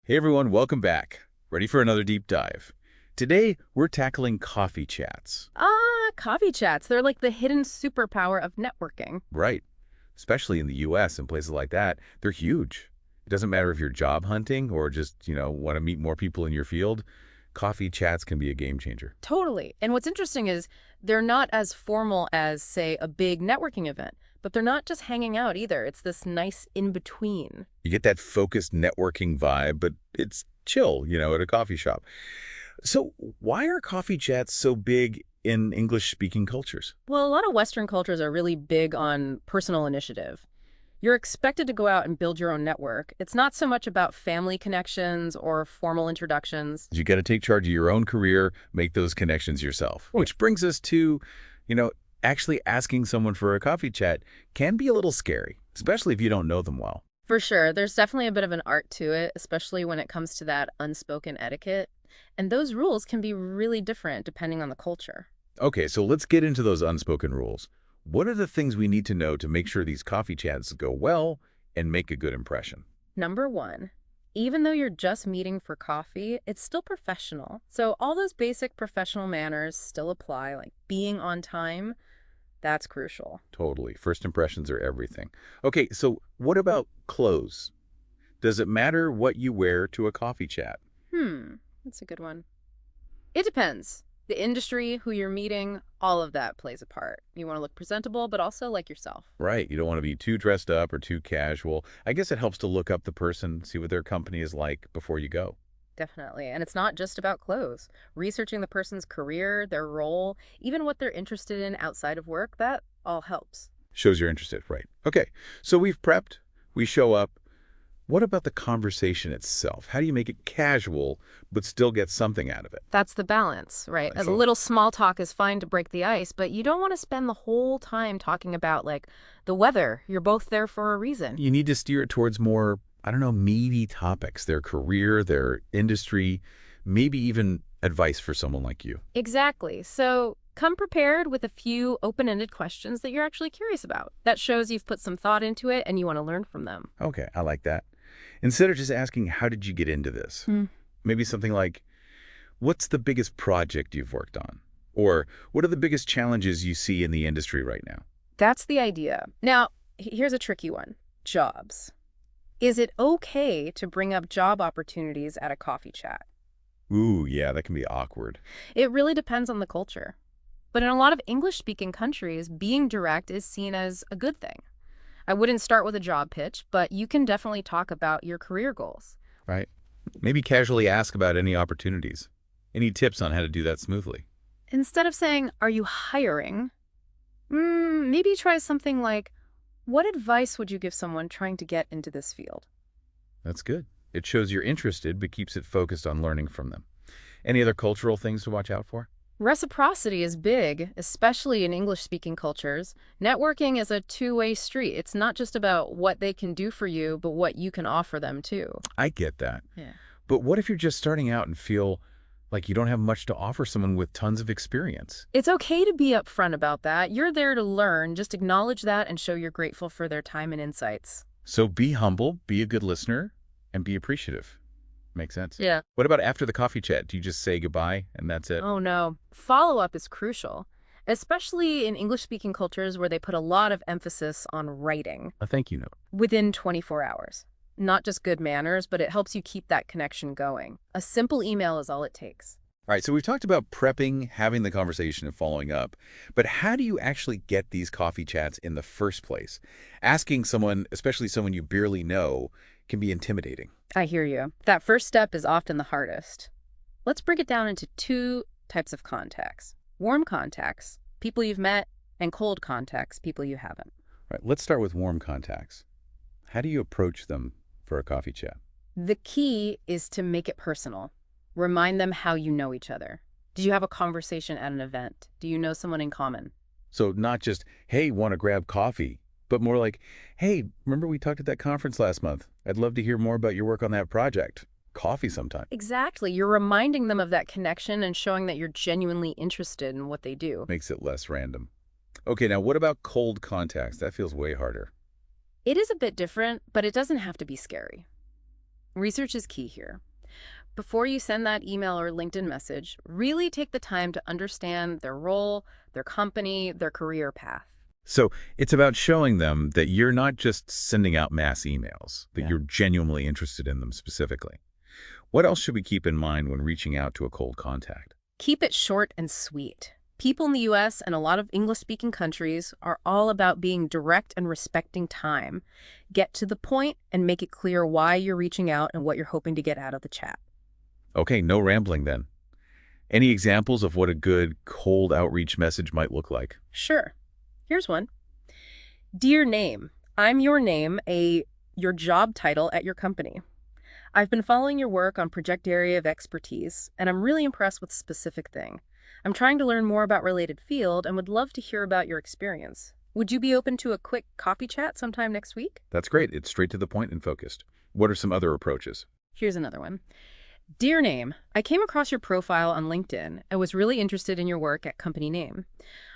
Hey everyone, welcome back. Ready for another deep dive. Today, we're tackling coffee chats. Coffee chats. They're like the hidden superpower of networking. Right. Especially in the US and places like that, they're huge. It doesn't matter if you're job hunting or just, want to meet more people in your field. Coffee chats can be a game changer. Totally. And what's interesting is they're not as formal as, say, a big networking event, but they're not just hanging out either. It's this nice in-between. You get that focused networking vibe, but it's chill, at a coffee shop. So, why are coffee chats so big in English-speaking cultures? Well, a lot of Western cultures are really big on personal initiative. You're expected to go out and build your own network. It's not so much about family connections or formal introductions. You got to take charge of your own career, make those connections yourself. Which brings us to, you know, actually asking someone for a coffee chat can be a little scary, especially if you don't know them well. For sure, there's definitely a bit of an art to it, especially when it comes to that unspoken etiquette. And those rules can be really different depending on the culture. Okay, so let's get into those unspoken rules. What are the things we need to know to make sure these coffee chats go well and make a good impression? Number one, even though you're just meeting for coffee, it's still professional. So all those basic professional manners still apply, like being on time. That's crucial. Totally. First impressions are everything. Okay, so what about clothes? Does it matter what you wear to a coffee chat? That's a good one. It depends. The industry, who you're meeting, all of that plays a part. You want to look presentable, but also like yourself. Right. You don't want to be too dressed up or too casual. I guess it helps to look up the person, see what their company is like before you go. Definitely. And it's not just about clothes. Researching the person's career, their role, even what they're interested in outside of work, that all helps. Shows you're interested, right? Okay. So we've prepped, we show up. What about the conversation itself? How do you make it casual but still get something out of it? That's the balance, right? A So little small talk is fine to break the ice, but you don't want to spend the whole time talking about, like, the weather. You're both there for a reason. you need to steer it towards more, I don't know, meaty topics, their career, their industry, maybe even advice for someone like you. Exactly. So come prepared with a few open-ended questions that you're actually curious about. That shows you've put some thought into it and you want to learn from them. Okay, I like that. Instead of just asking, how did you get into this? Maybe something like, what's the biggest project you've worked on? Or what are the biggest challenges you see in the industry right now? That's the idea. Now, here's a tricky one. Jobs. Is it okay to bring up job opportunities at a coffee chat? Ooh, yeah, that can be awkward. It really depends on the culture. But in a lot of English-speaking countries, being direct is seen as a good thing. I wouldn't start with a job pitch, but you can definitely talk about your career goals. Right. Maybe casually ask about any opportunities. Any tips on how to do that smoothly? Instead of saying, "Are you hiring?" Maybe try something like, "What advice would you give someone trying to get into this field?" That's good. It shows you're interested, but keeps it focused on learning from them. Any other cultural things to watch out for? Reciprocity is big, especially in English-speaking cultures. Networking is a two-way street. It's not just about what they can do for you, but what you can offer them too. I get that. Yeah. But what if you're just starting out and feel like you don't have much to offer someone with tons of experience? It's okay to be upfront about that. You're there to learn. Just acknowledge that and show you're grateful for their time and insights. So be humble, be a good listener, and be appreciative. Makes sense. Yeah. What about after the coffee chat? Do you just say goodbye and that's it? Oh no. Follow-up is crucial, especially in English-speaking cultures where they put a lot of emphasis on writing A thank you note. within 24 hours. Not just good manners, but it helps you keep that connection going. A simple email is all it takes. All right, so we've talked about prepping, having the conversation, and following up. But how do you actually get these coffee chats in the first place? Asking someone, especially someone you barely know, can be intimidating. I hear you. That first step is often the hardest. Let's break it down into two types of contacts. Warm contacts, people you've met, and cold contacts, people you haven't. All right, let's start with warm contacts. How do you approach them for a coffee chat? The key is to make it personal. Remind them how you know each other. Did you have a conversation at an event? Do you know someone in common? So not just, hey, want to grab coffee, but more like, hey, remember we talked at that conference last month? I'd love to hear more about your work on that project. Coffee sometime. Exactly. You're reminding them of that connection and showing that you're genuinely interested in what they do. Makes it less random. Okay, now what about cold contacts? That feels way harder. It is a bit different, but it doesn't have to be scary. Research is key here. Before you send that email or LinkedIn message, really take the time to understand their role, their company, their career path. So it's about showing them that you're not just sending out mass emails, that Yeah. you're genuinely interested in them specifically. What else should we keep in mind when reaching out to a cold contact? Keep it short and sweet. People in the US and a lot of English-speaking countries are all about being direct and respecting time. Get to the point and make it clear why you're reaching out and what you're hoping to get out of the chat. Okay, no rambling then. Any examples of what a good cold outreach message might look like? Sure. Here's one. Dear name, I'm your name, your job title at your company. I've been following your work on project area of expertise, and I'm really impressed with specific thing. I'm trying to learn more about related field and would love to hear about your experience. Would you be open to a quick coffee chat sometime next week? That's great. It's straight to the point and focused. What are some other approaches? Here's another one. Dear name, I came across your profile on LinkedIn and was really interested in your work at company name.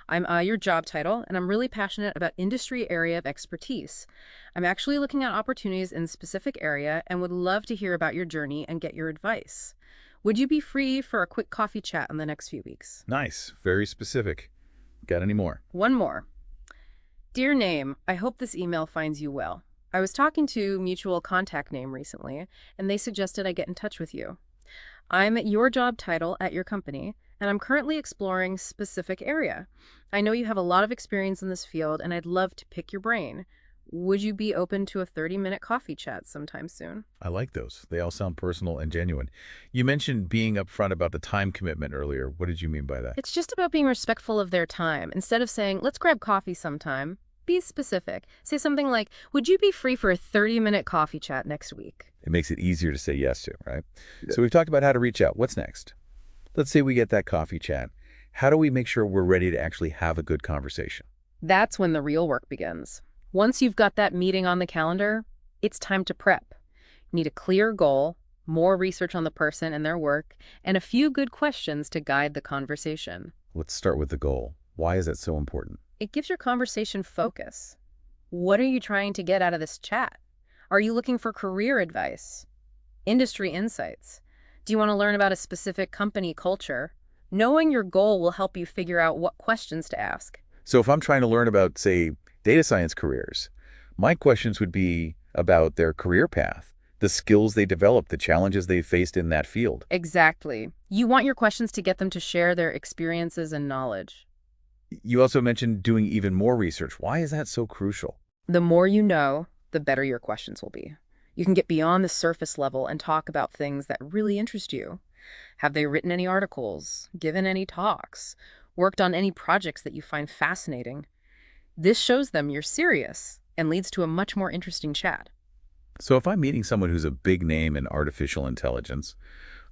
I'm your job title, and I'm really passionate about industry area of expertise. I'm actually looking at opportunities in a specific area and would love to hear about your journey and get your advice. Would you be free for a quick coffee chat in the next few weeks? Nice. Very specific. Got any more? One more. Dear name, I hope this email finds you well. I was talking to mutual contact name recently, and they suggested I get in touch with you. I'm your job title at your company, and I'm currently exploring specific area. I know you have a lot of experience in this field, and I'd love to pick your brain. Would you be open to a 30-minute coffee chat sometime soon? I like those. They all sound personal and genuine. You mentioned being upfront about the time commitment earlier. What did you mean by that? It's just about being respectful of their time. Instead of saying, let's grab coffee sometime, be specific. Say something like, would you be free for a 30-minute coffee chat next week? It makes it easier to say yes to, right? Yeah. So we've talked about how to reach out. What's next? Let's say we get that coffee chat. How do we make sure we're ready to actually have a good conversation? That's when the real work begins. Once you've got that meeting on the calendar, it's time to prep. You need a clear goal, more research on the person and their work, and a few good questions to guide the conversation. Let's start with the goal. Why is that so important? It gives your conversation focus. What are you trying to get out of this chat? Are you looking for career advice? Industry insights? Do you want to learn about a specific company culture? Knowing your goal will help you figure out what questions to ask. So if I'm trying to learn about, say, data science careers, my questions would be about their career path, the skills they developed, the challenges they faced in that field. Exactly. You want your questions to get them to share their experiences and knowledge. You also mentioned doing even more research. Why is that so crucial? The more you know, the better your questions will be. You can get beyond the surface level and talk about things that really interest you. Have they written any articles, given any talks, worked on any projects that you find fascinating? This shows them you're serious and leads to a much more interesting chat. So if I'm meeting someone who's a big name in artificial intelligence,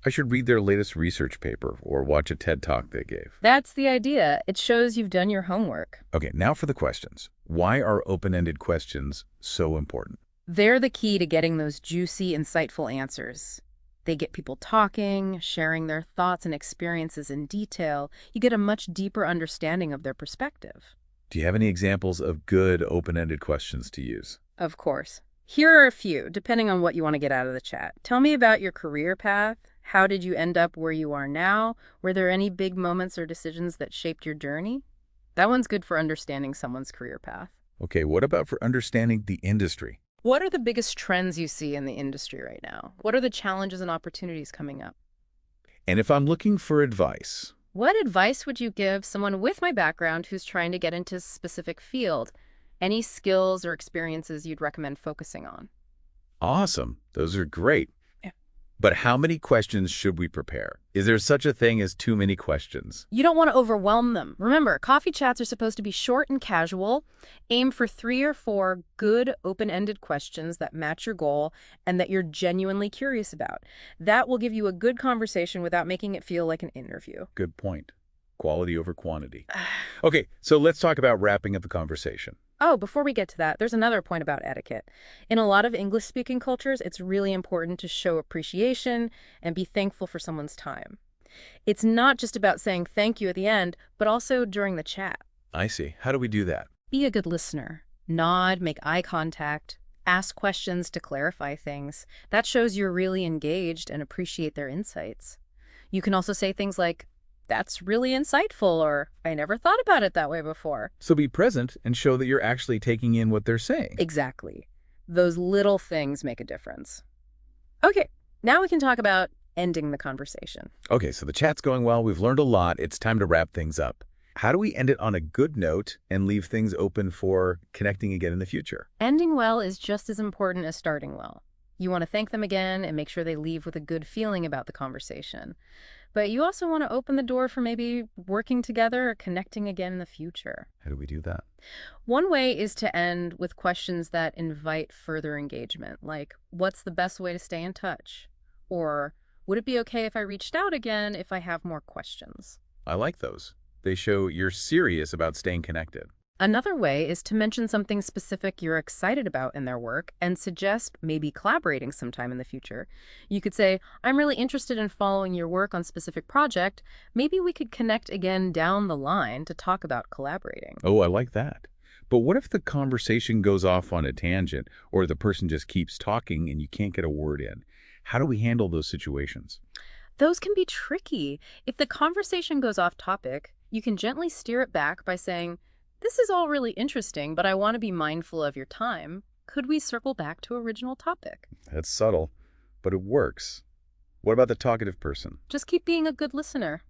I should read their latest research paper or watch a TED Talk they gave. That's the idea. It shows you've done your homework. Okay, now for the questions. Why are open-ended questions so important? They're the key to getting those juicy, insightful answers. They get people talking, sharing their thoughts and experiences in detail. You get a much deeper understanding of their perspective. Do you have any examples of good open-ended questions to use? Of course. Here are a few, depending on what you want to get out of the chat. Tell me about your career path. How did you end up where you are now? Were there any big moments or decisions that shaped your journey? That one's good for understanding someone's career path. Okay, what about for understanding the industry? What are the biggest trends you see in the industry right now? What are the challenges and opportunities coming up? And if I'm looking for advice, what advice would you give someone with my background who's trying to get into a specific field? Any skills or experiences you'd recommend focusing on? awesome. Those are great. Yeah. But how many questions should we prepare? Is there such a thing as too many questions? You don't want to overwhelm them. Remember, coffee chats are supposed to be short and casual. Aim for 3 or 4 good open-ended questions that match your goal and that you're genuinely curious about. That will give you a good conversation without making it feel like an interview. Good point. Quality over quantity. Okay, so let's talk about wrapping up the conversation. Oh, before we get to that, there's another point about etiquette. In a lot of English-speaking cultures, it's really important to show appreciation and be thankful for someone's time. It's not just about saying thank you at the end, but also during the chat. I see. How do we do that? Be a good listener. Nod, make eye contact, Ask questions to clarify things. That shows you're really engaged and appreciate their insights. You can also say things like, "That's really insightful," or "I never thought about it that way before." So be present and show that you're actually taking in what they're saying. Exactly. Those little things make a difference. Okay, now we can talk about ending the conversation. Okay, so the chat's going well. We've learned a lot. It's time to wrap things up. How do we end it on a good note and leave things open for connecting again in the future? Ending well is just as important as starting well. You want to thank them again and make sure they leave with a good feeling about the conversation. But you also want to open the door for maybe working together or connecting again in the future. How do we do that? One way is to end with questions that invite further engagement, like, "What's the best way to stay in touch?" Or, "Would it be okay if I reached out again if I have more questions?" I like those. They show you're serious about staying connected. Another way is to mention something specific you're excited about in their work and suggest maybe collaborating sometime in the future. You could say, "I'm really interested in following your work on specific project. Maybe we could connect again down the line to talk about collaborating." Oh, I like that. But what if the conversation goes off on a tangent or the person just keeps talking and you can't get a word in? How do we handle those situations? Those can be tricky. If the conversation goes off topic, you can gently steer it back by saying, "This is all really interesting, but I want to be mindful of your time. Could we circle back to original topic?" That's subtle, but it works. What about the talkative person? Just keep being a good listener.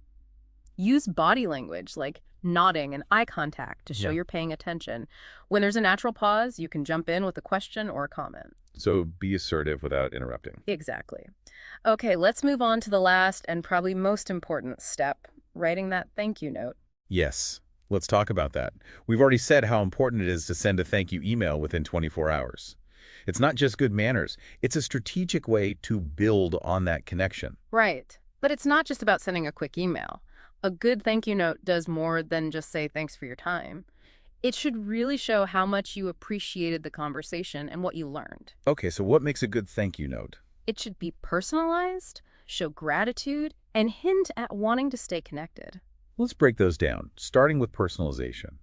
Use body language like nodding and eye contact to show Yeah. you're paying attention. When there's a natural pause, you can jump in with a question or a comment. So be assertive without interrupting. Exactly. Okay, let's move on to the last and probably most important step, writing that thank you note. Yes, let's talk about that. We've already said how important it is to send a thank you email within 24 hours. It's not just good manners. It's a strategic way to build on that connection. Right. But it's not just about sending a quick email. A good thank you note does more than just say thanks for your time. It should really show how much you appreciated the conversation and what you learned. Okay, so what makes a good thank you note? It should be personalized, show gratitude, and hint at wanting to stay connected. Let's break those down, starting with personalization.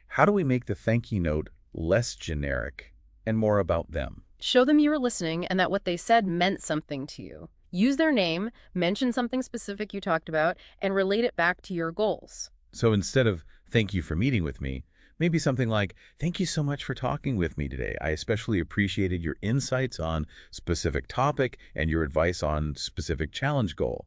How do we make the thank you note less generic and more about them? Show them you were listening and that what they said meant something to you. Use their name, mention something specific you talked about, and relate it back to your goals. So instead of thank you for meeting with me, maybe something like, thank you so much for talking with me today. I especially appreciated your insights on specific topic and your advice on specific challenge goal.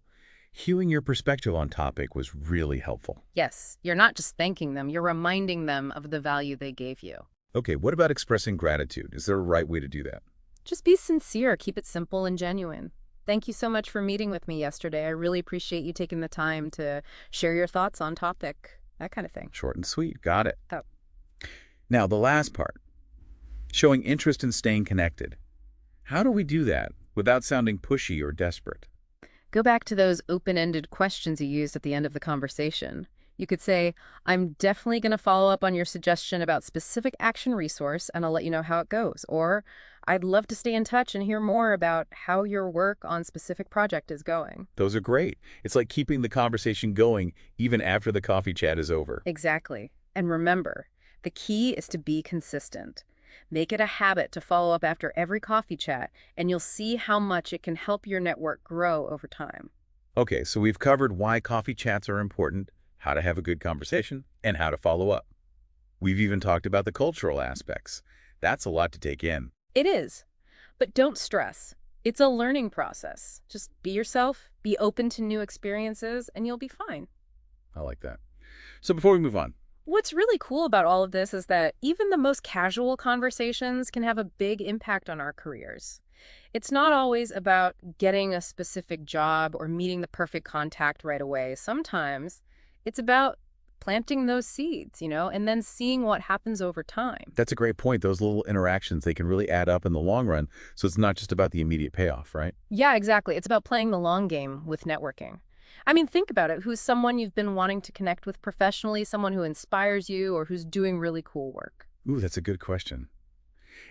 Hearing your perspective on topic was really helpful. Yes, you're not just thanking them, you're reminding them of the value they gave you. Okay, what about expressing gratitude? Is there a right way to do that? Just be sincere, keep it simple and genuine. "Thank you so much for meeting with me yesterday. I really appreciate you taking the time to share your thoughts on topic." That kind of thing. Short and sweet. Got it. Oh. Now, the last part, showing interest in staying connected. How do we do that without sounding pushy or desperate? Go back to those open-ended questions you used at the end of the conversation. You could say, "I'm definitely going to follow up on your suggestion about specific action resource, and I'll let you know how it goes." Or, "I'd love to stay in touch and hear more about how your work on specific project is going." Those are great. It's like keeping the conversation going even after the coffee chat is over. Exactly. And remember, the key is to be consistent. Make it a habit to follow up after every coffee chat, and you'll see how much it can help your network grow over time. Okay, so we've covered why coffee chats are important, how to have a good conversation, and how to follow up. We've even talked about the cultural aspects. That's a lot to take in. It is. But don't stress. It's a learning process. Just be yourself, be open to new experiences, and you'll be fine. I like that. So before we move on, What's really cool about all of this is that even the most casual conversations can have a big impact on our careers. It's not always about getting a specific job or meeting the perfect contact right away. Sometimes it's about planting those seeds, and then seeing what happens over time. that's a great point. Those little interactions, they can really add up in the long run. So it's not just about the immediate payoff, right? Yeah, exactly. It's about playing the long game with networking. I mean, think about it. Who's someone you've been wanting to connect with professionally, someone who inspires you or who's doing really cool work? Ooh, that's a good question.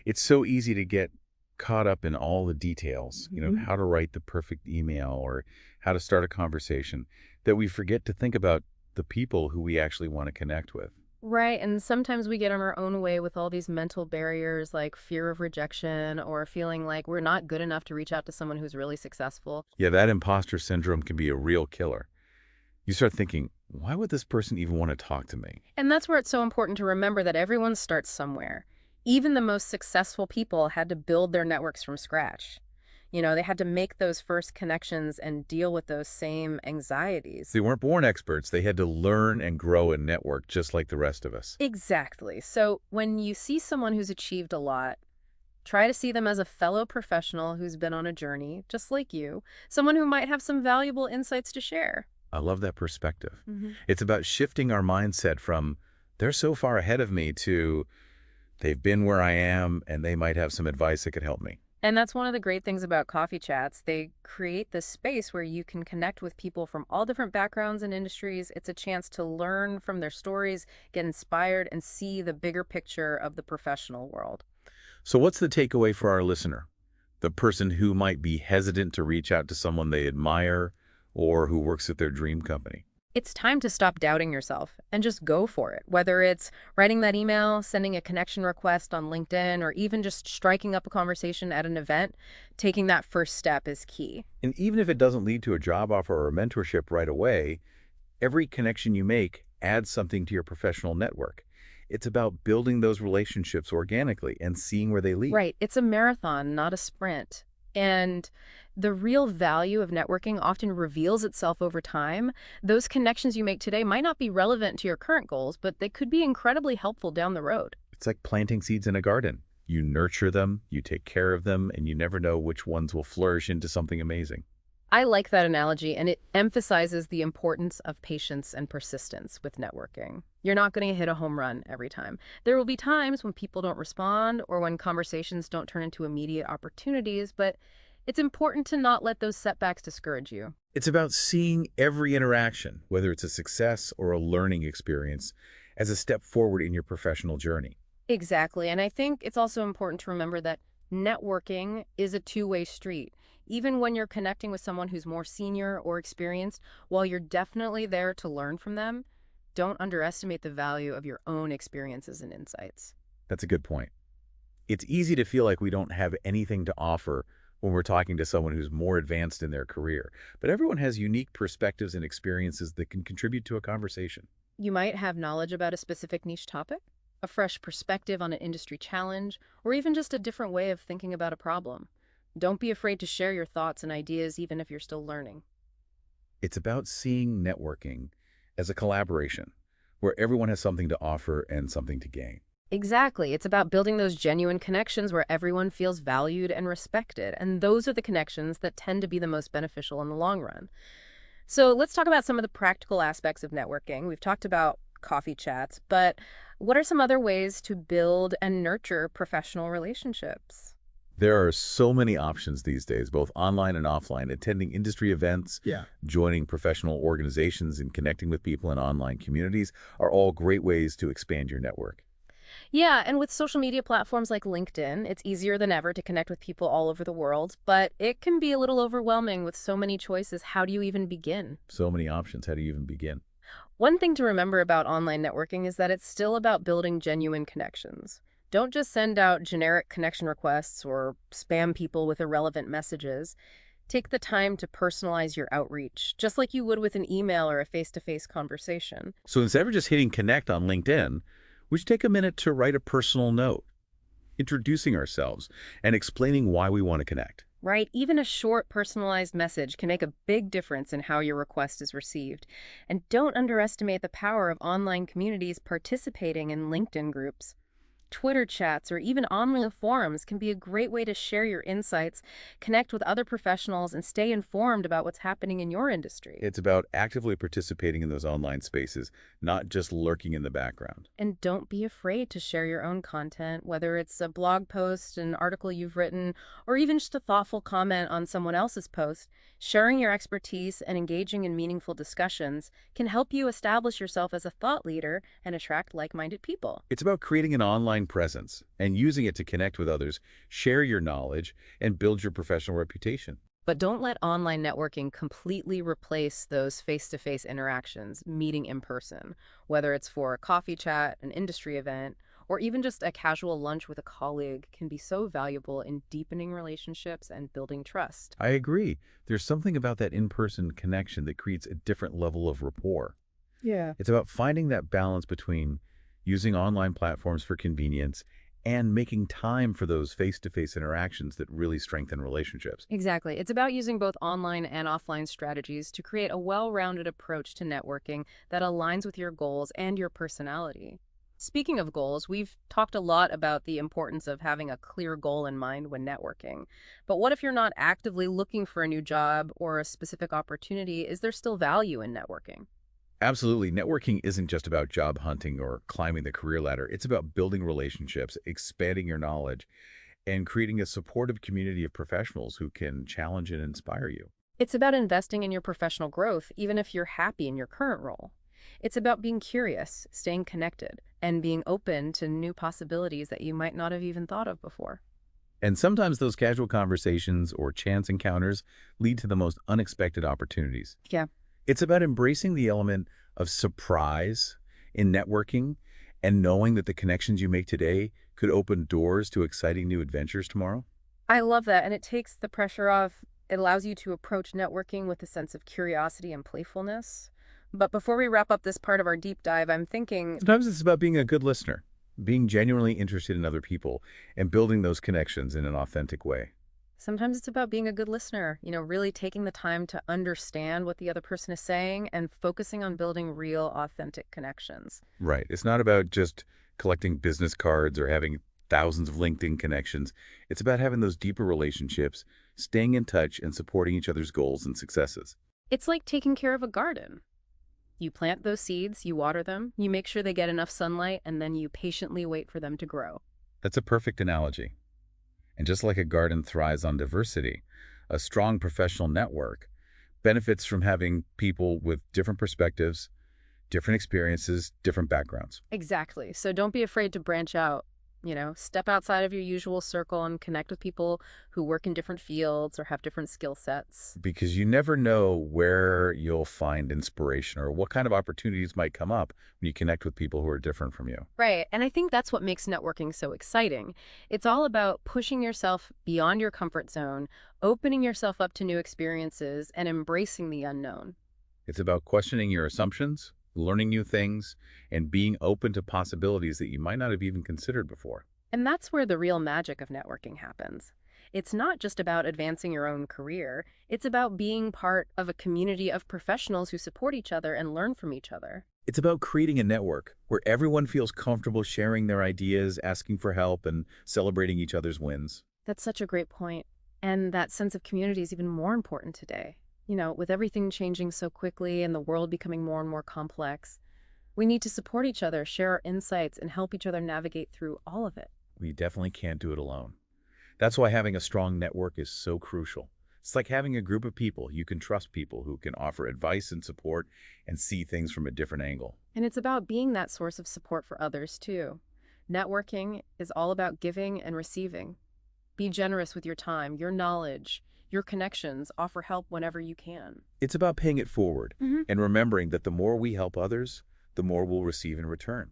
It's so easy to get caught up in all the details, how to write the perfect email or how to start a conversation, that we forget to think about the people who we actually want to connect with. Right, and sometimes we get in our own way with all these mental barriers like fear of rejection or feeling like we're not good enough to reach out to someone who's really successful. Yeah, that imposter syndrome can be a real killer. You start thinking, why would this person even want to talk to me? And that's where it's so important to remember that everyone starts somewhere. Even the most successful people had to build their networks from scratch. They had to make those first connections and deal with those same anxieties. They weren't born experts. They had to learn and grow and network just like the rest of us. Exactly. So when you see someone who's achieved a lot, try to see them as a fellow professional who's been on a journey, just like you, someone who might have some valuable insights to share. I love that perspective. Mhm. It's about shifting our mindset from, they're so far ahead of me, to, they've been where I am and they might have some advice that could help me. And that's one of the great things about coffee chats. They create this space where you can connect with people from all different backgrounds and industries. It's a chance to learn from their stories, get inspired, and see the bigger picture of the professional world. So what's the takeaway for our listener? The person who might be hesitant to reach out to someone they admire or who works at their dream company. It's time to stop doubting yourself and just go for it. Whether it's writing that email, sending a connection request on LinkedIn, or even just striking up a conversation at an event, taking that first step is key. And even if it doesn't lead to a job offer or a mentorship right away, every connection you make adds something to your professional network. It's about building those relationships organically and seeing where they lead. Right. It's a marathon, not a sprint. And the real value of networking often reveals itself over time. Those connections you make today might not be relevant to your current goals, but they could be incredibly helpful down the road. It's like planting seeds in a garden. You nurture them, you take care of them, and you never know which ones will flourish into something amazing. I like that analogy, and it emphasizes the importance of patience and persistence with networking. You're not going to hit a home run every time. There will be times when people don't respond or when conversations don't turn into immediate opportunities, but it's important to not let those setbacks discourage you. It's about seeing every interaction, whether it's a success or a learning experience, as a step forward in your professional journey. Exactly, and I think it's also important to remember that networking is a two-way street. Even when you're connecting with someone who's more senior or experienced, while you're definitely there to learn from them, don't underestimate the value of your own experiences and insights. That's a good point. It's easy to feel like we don't have anything to offer when we're talking to someone who's more advanced in their career, but everyone has unique perspectives and experiences that can contribute to a conversation. You might have knowledge about a specific niche topic, a fresh perspective on an industry challenge, or even just a different way of thinking about a problem. Don't be afraid to share your thoughts and ideas even if you're still learning. It's about seeing networking as a collaboration where everyone has something to offer and something to gain. Exactly. It's about building those genuine connections where everyone feels valued and respected. And those are the connections that tend to be the most beneficial in the long run. So let's talk about some of the practical aspects of networking. We've talked about coffee chats, but what are some other ways to build and nurture professional relationships? There are so many options these days, both online and offline. Attending industry events, joining professional organizations, and connecting with people in online communities are all great ways to expand your network. Yeah, and with social media platforms like LinkedIn, it's easier than ever to connect with people all over the world, but it can be a little overwhelming with so many choices. How do you even begin? So many options. How do you even begin? One thing to remember about online networking is that it's still about building genuine connections. Don't just send out generic connection requests or spam people with irrelevant messages. Take the time to personalize your outreach, just like you would with an email or a face-to-face conversation. So instead of just hitting connect on LinkedIn, we should take a minute to write a personal note, introducing ourselves and explaining why we want to connect. Right? Even a short personalized message can make a big difference in how your request is received. And don't underestimate the power of online communities participating in LinkedIn groups. Twitter chats or even online forums can be a great way to share your insights, connect with other professionals, and stay informed about what's happening in your industry. It's about actively participating in those online spaces, not just lurking in the background. And don't be afraid to share your own content, whether it's a blog post, an article you've written, or even just a thoughtful comment on someone else's post. Sharing your expertise and engaging in meaningful discussions can help you establish yourself as a thought leader and attract like-minded people. It's about creating an online presence and using it to connect with others, share your knowledge, and build your professional reputation. But don't let online networking completely replace those face-to-face interactions, meeting in person, whether it's for a coffee chat, an industry event, or even just a casual lunch with a colleague can be so valuable in deepening relationships and building trust. I agree. There's something about that in-person connection that creates a different level of rapport. Yeah. It's about finding that balance between using online platforms for convenience and making time for those face-to-face interactions that really strengthen relationships. Exactly. It's about using both online and offline strategies to create a well-rounded approach to networking that aligns with your goals and your personality. Speaking of goals, we've talked a lot about the importance of having a clear goal in mind when networking. But what if you're not actively looking for a new job or a specific opportunity? Is there still value in networking? Absolutely. Networking isn't just about job hunting or climbing the career ladder. It's about building relationships, expanding your knowledge, and creating a supportive community of professionals who can challenge and inspire you. It's about investing in your professional growth, even if you're happy in your current role. It's about being curious, staying connected, and being open to new possibilities that you might not have even thought of before. And sometimes those casual conversations or chance encounters lead to the most unexpected opportunities. Yeah. It's about embracing the element of surprise in networking and knowing that the connections you make today could open doors to exciting new adventures tomorrow. I love that, and it takes the pressure off. It allows you to approach networking with a sense of curiosity and playfulness. But before we wrap up this part of our deep dive, I'm thinking Sometimes it's about being a good listener, being genuinely interested in other people, and building those connections in an authentic way. sometimes it's about being a good listener, really taking the time to understand what the other person is saying and focusing on building real, authentic connections. Right. It's not about just collecting business cards or having thousands of LinkedIn connections. It's about having those deeper relationships, staying in touch, and supporting each other's goals and successes. It's like taking care of a garden. You plant those seeds, you water them, you make sure they get enough sunlight, and then you patiently wait for them to grow. That's a perfect analogy. And just like a garden thrives on diversity, a strong professional network benefits from having people with different perspectives, different experiences, different backgrounds. Exactly. So don't be afraid to branch out. Step outside of your usual circle and connect with people who work in different fields or have different skill sets. Because you never know where you'll find inspiration or what kind of opportunities might come up when you connect with people who are different from you. Right. And I think that's what makes networking so exciting. It's all about pushing yourself beyond your comfort zone, opening yourself up to new experiences, and embracing the unknown. It's about questioning your assumptions, learning new things, and being open to possibilities that you might not have even considered before. And that's where the real magic of networking happens. It's not just about advancing your own career, it's about being part of a community of professionals who support each other and learn from each other. It's about creating a network where everyone feels comfortable sharing their ideas, asking for help, and celebrating each other's wins. That's such a great point. And that sense of community is even more important today. With everything changing so quickly and the world becoming more and more complex, we need to support each other, share our insights, and help each other navigate through all of it. We definitely can't do it alone. That's why having a strong network is so crucial. It's like having a group of people. You can trust people who can offer advice and support and see things from a different angle. And it's about being that source of support for others, too. Networking is all about giving and receiving. Be generous with your time, your knowledge, your connections. Offer help whenever you can. It's about paying it forward Hmm. and remembering that the more we help others, the more we'll receive in return.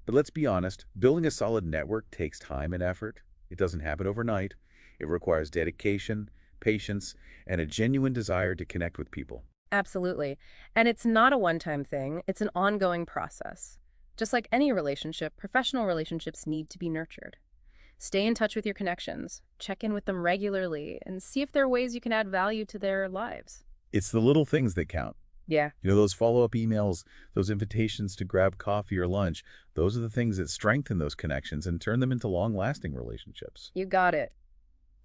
But let's be honest, building a solid network takes time and effort. It doesn't happen overnight. It requires dedication, patience, and a genuine desire to connect with people. Absolutely. And it's not a one-time thing, it's an ongoing process. Just like any relationship, professional relationships need to be nurtured. Stay in touch with your connections, check in with them regularly, and see if there are ways you can add value to their lives. It's the little things that count. Yeah. Those follow-up emails, those invitations to grab coffee or lunch, those are the things that strengthen those connections and turn them into long-lasting relationships. You got it.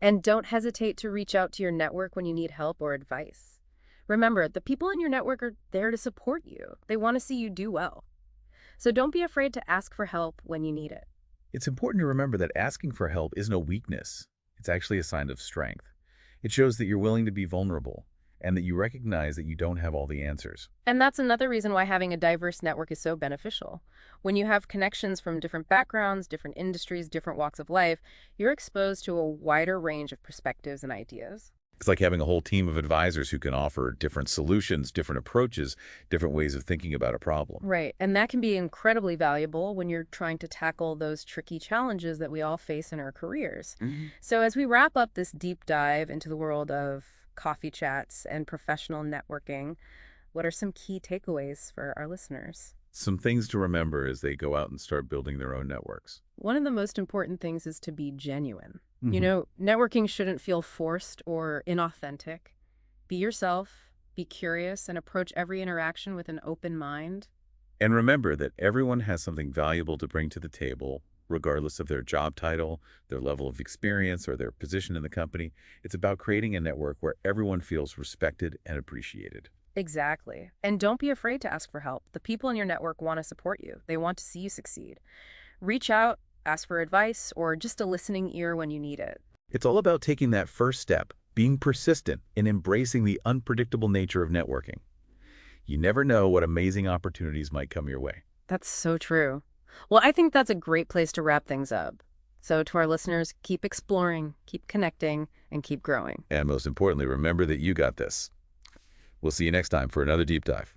And don't hesitate to reach out to your network when you need help or advice. Remember, the people in your network are there to support you. They want to see you do well. So don't be afraid to ask for help when you need it. It's important to remember that asking for help isn't a weakness. It's actually a sign of strength. It shows that you're willing to be vulnerable and that you recognize that you don't have all the answers. And that's another reason why having a diverse network is so beneficial. When you have connections from different backgrounds, different industries, different walks of life, you're exposed to a wider range of perspectives and ideas. It's like having a whole team of advisors who can offer different solutions, different approaches, different ways of thinking about a problem. Right. And that can be incredibly valuable when you're trying to tackle those tricky challenges that we all face in our careers. Mhm. So as we wrap up this deep dive into the world of coffee chats and professional networking, what are some key takeaways for our listeners? Some things to remember as they go out and start building their own networks. One of the most important things is to be genuine. Mhm. Networking shouldn't feel forced or inauthentic. Be yourself, be curious, and approach every interaction with an open mind. And remember that everyone has something valuable to bring to the table, regardless of their job title, their level of experience, or their position in the company. It's about creating a network where everyone feels respected and appreciated. Exactly. And don't be afraid to ask for help. The people in your network want to support you. They want to see you succeed. Reach out, ask for advice, or just a listening ear when you need it. It's all about taking that first step, being persistent, and embracing the unpredictable nature of networking. You never know what amazing opportunities might come your way. That's so true. Well, I think that's a great place to wrap things up. So to our listeners, keep exploring, keep connecting, and keep growing. And most importantly, remember that you got this. We'll see you next time for another deep dive.